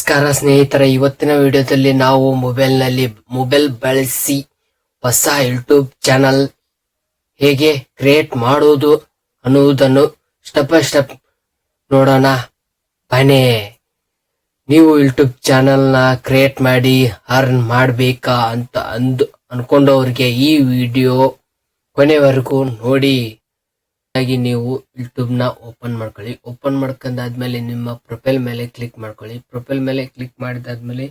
ನಮಸ್ಕಾರ ಸ್ನೇಹಿತರೆ, ಇವತ್ತಿನ ವಿಡಿಯೋದಲ್ಲಿ ನಾವು ಮೊಬೈಲ್ ಬಳಸಿ ಹೊಸ ಯೂಟ್ಯೂಬ್ ಚಾನಲ್ ಹೇಗೆ ಕ್ರಿಯೇಟ್ ಮಾಡುವುದು ಅನ್ನುವುದನ್ನು ಸ್ಟೆಪ್ ಬೈ ಸ್ಟೆಪ್ ನೋಡೋಣ ಬನ್ನಿ. ನೀವು ಯೂಟ್ಯೂಬ್ ಚಾನಲ್ ನ ಕ್ರಿಯೇಟ್ ಮಾಡಿ ಅರ್ನ್ ಮಾಡಬೇಕಾ ಅಂತ ಅನ್ಕೊಂಡವ್ರಿಗೆ ಈ ವಿಡಿಯೋ ಕೊನೆವರೆಗೂ ನೋಡಿ. ಹಾಗೆ ನೀವು ಯೂಟ್ಯೂಬ್ ನ ಓಪನ್ ಮಾಡ್ಕೊಳ್ಳಿ. ಓಪನ್ ಮಾಡ್ಕೊಂಡಾದ್ಮೇಲೆ ನಿಮ್ಮ ಪ್ರೊಫೈಲ್ ಮೇಲೆ ಕ್ಲಿಕ್ ಮಾಡ್ಕೊಳ್ಳಿ. ಪ್ರೊಫೈಲ್ ಮೇಲೆ ಕ್ಲಿಕ್ ಮಾಡಿದಾದ್ಮೇಲೆ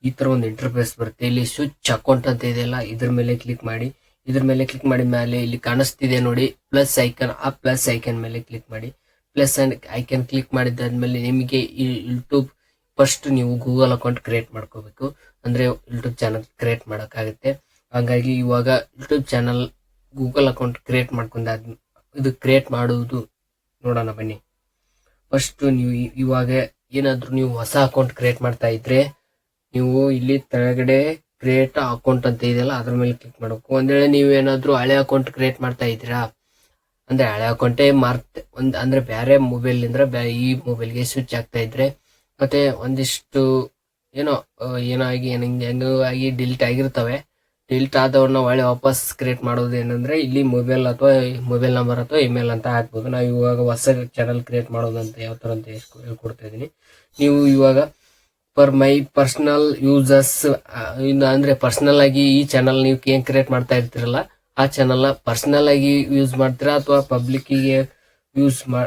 ಈ ತರ ಒಂದು ಇಂಟರ್ಫೇಸ್ ಬರುತ್ತೆ. ಇಲ್ಲಿ ಸ್ವಿಚ್ ಅಕೌಂಟ್ ಅಂತ ಇದೆಯಲ್ಲ, ಇದ್ರ ಮೇಲೆ ಕ್ಲಿಕ್ ಮಾಡಿ. ಇದ್ರ ಮೇಲೆ ಕ್ಲಿಕ್ ಮಾಡಿದ ಮೇಲೆ ಇಲ್ಲಿ ಕಾಣಿಸ್ತಿದೆ ನೋಡಿ ಪ್ಲಸ್ ಐಕನ್. ಆ ಪ್ಲಸ್ ಐಕನ್ ಮೇಲೆ ಕ್ಲಿಕ್ ಮಾಡಿ. ಪ್ಲಸ್ ಐಕನ್ ಕ್ಲಿಕ್ ಮಾಡಿದಾದ್ಮೇಲೆ ನಿಮಗೆ ಈ ಯೂಟ್ಯೂಬ್ ಫಸ್ಟ್ ನೀವು ಗೂಗಲ್ ಅಕೌಂಟ್ ಕ್ರಿಯೇಟ್ ಮಾಡ್ಕೋಬೇಕು, ಅಂದ್ರೆ ಯೂಟ್ಯೂಬ್ ಚಾನಲ್ ಕ್ರಿಯೇಟ್ ಮಾಡಕ್ಕಾಗುತ್ತೆ. ಹಾಗಾಗಿ ಇವಾಗ YouTube channel Google account create ಮಾಡ್ಕೊಂಡಾದ್ಮೇಲೆ ಇದು ಕ್ರಿಯೇಟ್ ಮಾಡುವುದು ನೋಡೋಣ ಬನ್ನಿ. ಫಸ್ಟ್ ನೀವು ಇವಾಗ ಏನಾದ್ರು ನೀವು ಹೊಸ ಅಕೌಂಟ್ ಕ್ರಿಯೇಟ್ ಮಾಡ್ತಾ ಇದ್ರೆ ನೀವು ಇಲ್ಲಿ ಕೆಳಗಡೆ ಕ್ರಿಯೇಟ್ ಅಕೌಂಟ್ ಅಂತ ಇದೆಯಲ್ಲ ಅದ್ರ ಮೇಲೆ ಕ್ಲಿಕ್ ಮಾಡಬೇಕು. ಒಂದ್ ವೇಳೆ ನೀವು ಏನಾದ್ರು ಹಳೆ ಅಕೌಂಟ್ ಕ್ರಿಯೇಟ್ ಮಾಡ್ತಾ ಇದ್ದೀರಾ ಅಂದ್ರೆ ಹಳೆ ಅಕೌಂಟೇ ಅಂದ್ರೆ ಬೇರೆ ಮೊಬೈಲ್ ಇಂದ ಈ ಮೊಬೈಲ್ಗೆ ಸ್ವಿಚ್ ಆಗ್ತಾ ಇದ್ರೆ ಮತ್ತೆ ಒಂದಿಷ್ಟು ಏನಾಗಿ ಹೆಂಗೋ ಆಗಿ ಡಿಲೀಟ್ ಆಗಿರ್ತವೆ. ಡಿಲೀಟ್ ಆದವ್ರನ್ನ ಒಳ್ಳೆ ವಾಪಸ್ ಕ್ರಿಯೇಟ್ ಮಾಡೋದು ಏನಂದ್ರೆ ಇಲ್ಲಿ ಮೊಬೈಲ್ ನಂಬರ್ ಅಥವಾ ಇಮೇಲ್ ಅಂತ ಹಾಕ್ಬೋದು. ನಾವು ಇವಾಗ ಹೊಸ ಚಾನಲ್ ಕ್ರಿಯೇಟ್ ಮಾಡೋದು ಅಂತ ಯಾವ ತರ ಅಂತ ಹೇಳ್ಕೊಡ್ತಾ ಇದೀನಿ. ನೀವು ಇವಾಗ ಫಾರ್ ಮೈ ಪರ್ಸನಲ್ ಯೂಸರ್ಸ್ ಅಂದ್ರೆ ಪರ್ಸನಲ್ ಆಗಿ ಈ ಚಾನಲ್ ನೀವು ಏನ್ ಕ್ರಿಯೇಟ್ ಮಾಡ್ತಾ ಇರ್ತೀರಲ್ಲ ಆ ಚಾನಲ್ ನ ಪರ್ಸನಲ್ ಆಗಿ ಯೂಸ್ ಮಾಡ್ತೀರಾ ಅಥವಾ ಪಬ್ಲಿಕ್ ಗೆ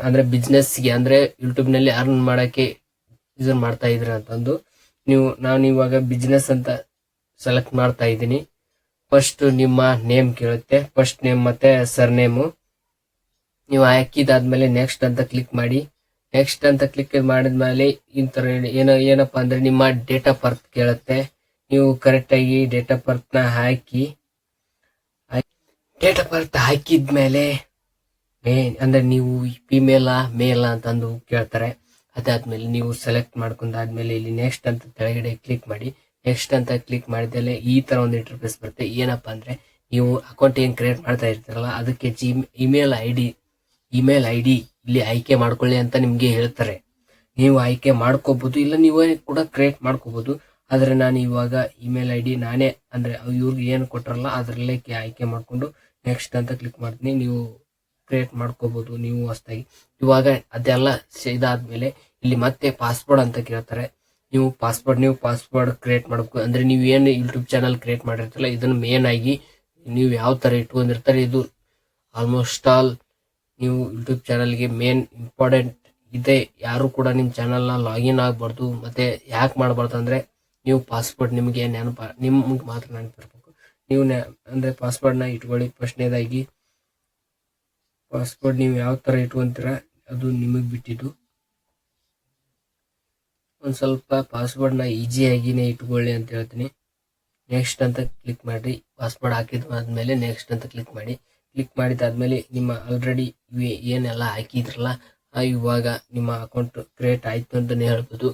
ಅಂದ್ರೆ ಬಿಸ್ನೆಸ್ ಗೆ ಅಂದ್ರೆ ಯೂಟ್ಯೂಬ್ ನಲ್ಲಿ ಅರ್ನ್ ಮಾಡಕ್ಕೆ ಯೂಸ್ ಮಾಡ್ತಾ ಇದ್ರ ಅಂತಂದು ನಾನು ಇವಾಗ ಬಿಸ್ನೆಸ್ ಅಂತ ಸೆಲೆಕ್ಟ್ ಮಾಡ್ತಾ ಇದ್ದೀನಿ. ಫಸ್ಟ್ ನಿಮ್ಮ ನೇಮ್ ಕೇಳುತ್ತೆ, ಫಸ್ಟ್ ನೇಮ್ ಮತ್ತೆ ಸರ್ ನೇಮು ನೀವು ಹಾಕಿದಾದ್ಮೇಲೆ ನೆಕ್ಸ್ಟ್ ಅಂತ ಕ್ಲಿಕ್ ಮಾಡಿ. ನೆಕ್ಸ್ಟ್ ಅಂತ ಕ್ಲಿಕ್ ಮಾಡಿದ್ಮೇಲೆ ಇಂತರ ಏನಪ್ಪಾ ಅಂದ್ರೆ ನಿಮ್ಮ ಡೇಟ್ ಆಫ್ ಬರ್ತ್ ಕೇಳುತ್ತೆ. ನೀವು ಕರೆಕ್ಟ್ ಆಗಿ ಡೇಟ್ ಆಫ್ ಬರ್ತ್ ನ ಹಾಕಿ. ಡೇಟ್ ಆಫ್ ಬರ್ತ್ ಹಾಕಿದ್ಮೇಲೆ ಅಂದ್ರೆ ನೀವು ಫಿಮೇಲಾ ಮೇಲಾ ಅಂತಂದು ಕೇಳ್ತಾರೆ. ಅದಾದ್ಮೇಲೆ ನೀವು ಸೆಲೆಕ್ಟ್ ಮಾಡ್ಕೊಂಡಾದ್ಮೇಲೆ ಇಲ್ಲಿ ನೆಕ್ಸ್ಟ್ ಅಂತ ಕೆಳಗಡೆ ಕ್ಲಿಕ್ ಮಾಡಿ. ನೆಕ್ಸ್ಟ್ ಅಂತ ಕ್ಲಿಕ್ ಮಾಡಿದ್ಮೇಲೆ ಈ ತರ ಒಂದು ಇಂಟರ್ಫೇಸ್ ಬರುತ್ತೆ. ಏನಪ್ಪಾ ಅಂದ್ರೆ ನೀವು ಅಕೌಂಟ್ ಏನ್ ಕ್ರಿಯೇಟ್ ಮಾಡ್ತಾ ಇರ್ತೀರಲ್ಲ ಅದಕ್ಕೆ ಇಮೇಲ್ ಐ ಡಿ ಇಲ್ಲಿ ಆಯ್ಕೆ ಮಾಡ್ಕೊಳ್ಳಿ ಅಂತ ನಿಮ್ಗೆ ಹೇಳ್ತಾರೆ. ನೀವು ಆಯ್ಕೆ ಮಾಡ್ಕೋಬಹುದು, ಇಲ್ಲ ನೀವೇ ಕೂಡ ಕ್ರಿಯೇಟ್ ಮಾಡ್ಕೋಬಹುದು. ಆದ್ರೆ ನಾನು ಇವಾಗ ಇಮೇಲ್ ಐ ಡಿ ನಾನೇ ಅಂದ್ರೆ ಇವ್ರಿಗೆ ಏನ್ ಕೊಟ್ರಲ್ಲ ಅದ್ರಲ್ಲೇ ಆಯ್ಕೆ ಮಾಡ್ಕೊಂಡು ನೆಕ್ಸ್ಟ್ ಅಂತ ಕ್ಲಿಕ್ ಮಾಡ್ತೀನಿ. ನೀವು ಕ್ರಿಯೇಟ್ ಮಾಡ್ಕೋಬಹುದು ನೀವು ಹೊಸದಾಗಿ. ಇವಾಗ ಅದೆಲ್ಲ ಇದಾದ್ಮೇಲೆ ಇಲ್ಲಿ ಮತ್ತೆ ಪಾಸ್ವರ್ಡ್ ಅಂತ ಕೇಳ್ತಾರೆ. ನೀವು ಪಾಸ್ವರ್ಡ್ ಕ್ರಿಯೇಟ್ ಮಾಡಬೇಕು. ಅಂದ್ರೆ ನೀವು ಏನ್ ಯೂಟ್ಯೂಬ್ ಚಾನಲ್ ಕ್ರಿಯೇಟ್ ಮಾಡಿರ್ತೀರಲ್ಲ ಇದನ್ನ ಮೇನ್ ಆಗಿ ನೀವು ಯಾವ ತರ ಇಟ್ಕೊಂಡಿರ್ತಾರೆ ಇದು ಆಲ್ಮೋಸ್ಟ್ ಆಲ್ ನೀವು ಯೂಟ್ಯೂಬ್ ಚಾನಲ್ಗೆ ಮೇನ್ ಇಂಪಾರ್ಟೆಂಟ್ ಇದೆ. ಯಾರು ಕೂಡ ನಿಮ್ ಚಾನಲ್ ನ ಲಾಗಿನ್ ಆಗ್ಬಾರ್ದು. ಮತ್ತೆ ಯಾಕೆ ಮಾಡಬಾರ್ದು ಅಂದ್ರೆ ನೀವು ಪಾಸ್ವರ್ಡ್ ನಿಮ್ಗೆ ಮಾತ್ರ ನೆನಪಿರ್ಬೇಕು. ನೀವು ಅಂದ್ರೆ ಪಾಸ್ವರ್ಡ್ ನ ಇಟ್ಕೊಳ್ಳಿ. ಫಸ್ಟ್ನೇದಾಗಿ ಪಾಸ್ವರ್ಡ್ ನೀವು ಯಾವ ತರ ಇಟ್ಕೊಂತೀರಾ ಅದು ನಿಮಗ್ ಬಿಟ್ಟಿದ್ದು. ಒಂದ್ ಸ್ವಲ್ಪ ಪಾಸ್ವರ್ಡ್ ನ ಈಸಿಯಾಗಿನೇ ಇಟ್ಕೊಳ್ಳಿ ಅಂತ ಹೇಳ್ತೀನಿ. ನೆಕ್ಸ್ಟ್ ಅಂತ ಕ್ಲಿಕ್ ಮಾಡಿ. ಪಾಸ್ವರ್ಡ್ ಹಾಕಿದ್ಮೇಲೆ ನೆಕ್ಸ್ಟ್ ಅಂತ ಕ್ಲಿಕ್ ಮಾಡಿ. ಕ್ಲಿಕ್ ಮಾಡಿದಾದ್ಮೇಲೆ ನಿಮ್ಮ ಆಲ್ರೆಡಿ ಏನೆಲ್ಲ ಹಾಕಿದ್ರಲ್ಲ ಇವಾಗ ನಿಮ್ಮ ಅಕೌಂಟ್ ಕ್ರಿಯೇಟ್ ಆಯ್ತು ಅಂತಾನೆ ಹೇಳ್ಬೋದು.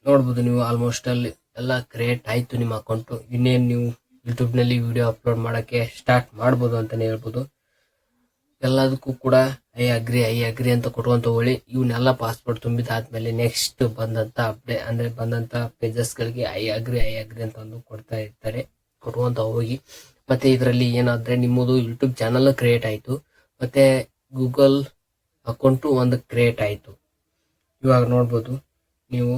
ನೋಡ್ಬೋದು ನೀವು ಆಲ್ಮೋಸ್ಟ್ ಅಲ್ಲಿ ಎಲ್ಲ ಕ್ರಿಯೇಟ್ ಆಯ್ತು ನಿಮ್ಮ ಅಕೌಂಟ್. ಇನ್ನೇನು ನೀವು ಯೂಟ್ಯೂಬ್ ನಲ್ಲಿ ವಿಡಿಯೋ ಅಪ್ಲೋಡ್ ಮಾಡಕ್ಕೆ ಸ್ಟಾರ್ಟ್ ಮಾಡ್ಬೋದು ಅಂತಾನೆ ಹೇಳ್ಬೋದು. ಎಲ್ಲದಕ್ಕೂ ಕೂಡ ಐ ಅಗ್ರಿ ಅಂತ ಕೊಡುವಂತ ಹೋಳಿ. ಇವನ್ನೆಲ್ಲ ಪಾಸ್ವರ್ಡ್ ತುಂಬಿದಾದ್ಮೇಲೆ ನೆಕ್ಸ್ಟ್ ಬಂದಂತ ಪೇಜಸ್ ಗಳಿಗೆ ಐ ಅಗ್ರಿ ಅಂತ ಒಂದು ಕೊಡುವಂತ ಹೋಗಿ. ಮತ್ತೆ ಇದರಲ್ಲಿ ಏನಾದ್ರೆ ನಿಮ್ಮದು ಯೂಟ್ಯೂಬ್ ಚಾನಲ್ ಕ್ರಿಯೇಟ್ ಆಯ್ತು, ಮತ್ತೆ ಗೂಗಲ್ ಅಕೌಂಟ್ ಒಂದು ಕ್ರಿಯೇಟ್ ಆಯ್ತು. ಇವಾಗ ನೋಡ್ಬೋದು ನೀವು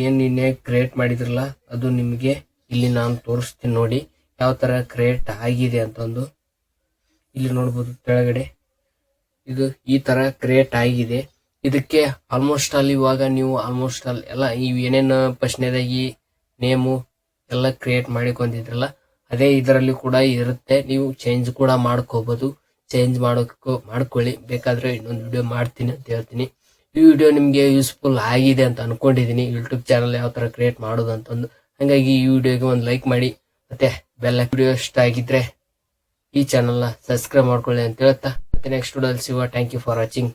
ಏನ್ ನಿನ್ನೆ ಕ್ರಿಯೇಟ್ ಮಾಡಿದ್ರಲ್ಲ ಅದು ನಿಮ್ಗೆ ಇಲ್ಲಿ ನಾನು ತೋರಿಸ್ತೀನಿ ನೋಡಿ ಯಾವ ತರ ಕ್ರಿಯೇಟ್ ಆಗಿದೆ ಅಂತಂದು. ಇಲ್ಲಿ ನೋಡ್ಬೋದು ಕೆಳಗಡೆ ಇದು ಈ ತರ ಕ್ರಿಯೇಟ್ ಆಗಿದೆ. ಇದಕ್ಕೆ ಆಲ್ಮೋಸ್ಟ್ ಆಲ್ ಇವಾಗ ನೀವು ಎಲ್ಲ ಏನೇನು ಫಸ್ಟ್ನೇದಾಗಿ ನೇಮು ಎಲ್ಲ ಕ್ರಿಯೇಟ್ ಮಾಡಿಕೊಂಡಿದ್ರಲ್ಲ ಅದೇ ಇದರಲ್ಲಿ ಕೂಡ ಇರುತ್ತೆ. ನೀವು ಚೇಂಜ್ ಕೂಡ ಮಾಡ್ಕೋಬಹುದು. ಚೇಂಜ್ ಮಾಡ್ಕೊಳ್ಳಿ. ಬೇಕಾದ್ರೆ ಇನ್ನೊಂದು ವಿಡಿಯೋ ಮಾಡ್ತೀನಿ ಅಂತ ಹೇಳ್ತೀನಿ. ಈ ವಿಡಿಯೋ ನಿಮ್ಗೆ ಯೂಸ್ಫುಲ್ ಆಗಿದೆ ಅಂತ ಅನ್ಕೊಂಡಿದೀನಿ, ಯೂಟ್ಯೂಬ್ ಚಾನಲ್ ಯಾವ ತರ ಕ್ರಿಯೇಟ್ ಮಾಡೋದು ಅಂತಂದು. ಹಾಗಾಗಿ ಈ ವಿಡಿಯೋಗೆ ಒಂದು ಲೈಕ್ ಮಾಡಿ, ಮತ್ತೆ ವಿಡಿಯೋ ಇಷ್ಟ ಆಗಿದ್ರೆ ಈ ಚಾನಲ್ ನ ಸಬ್ಸ್ಕ್ರೈಬ್ ಮಾಡ್ಕೊಳ್ಳಿ ಅಂತ ಹೇಳ್ತಾ ಮತ್ತೆ ನೆಕ್ಸ್ಟ್ ವಿಡಿಯೋದಲ್ಲಿ ಸಿಗುವ. Thank you for watching.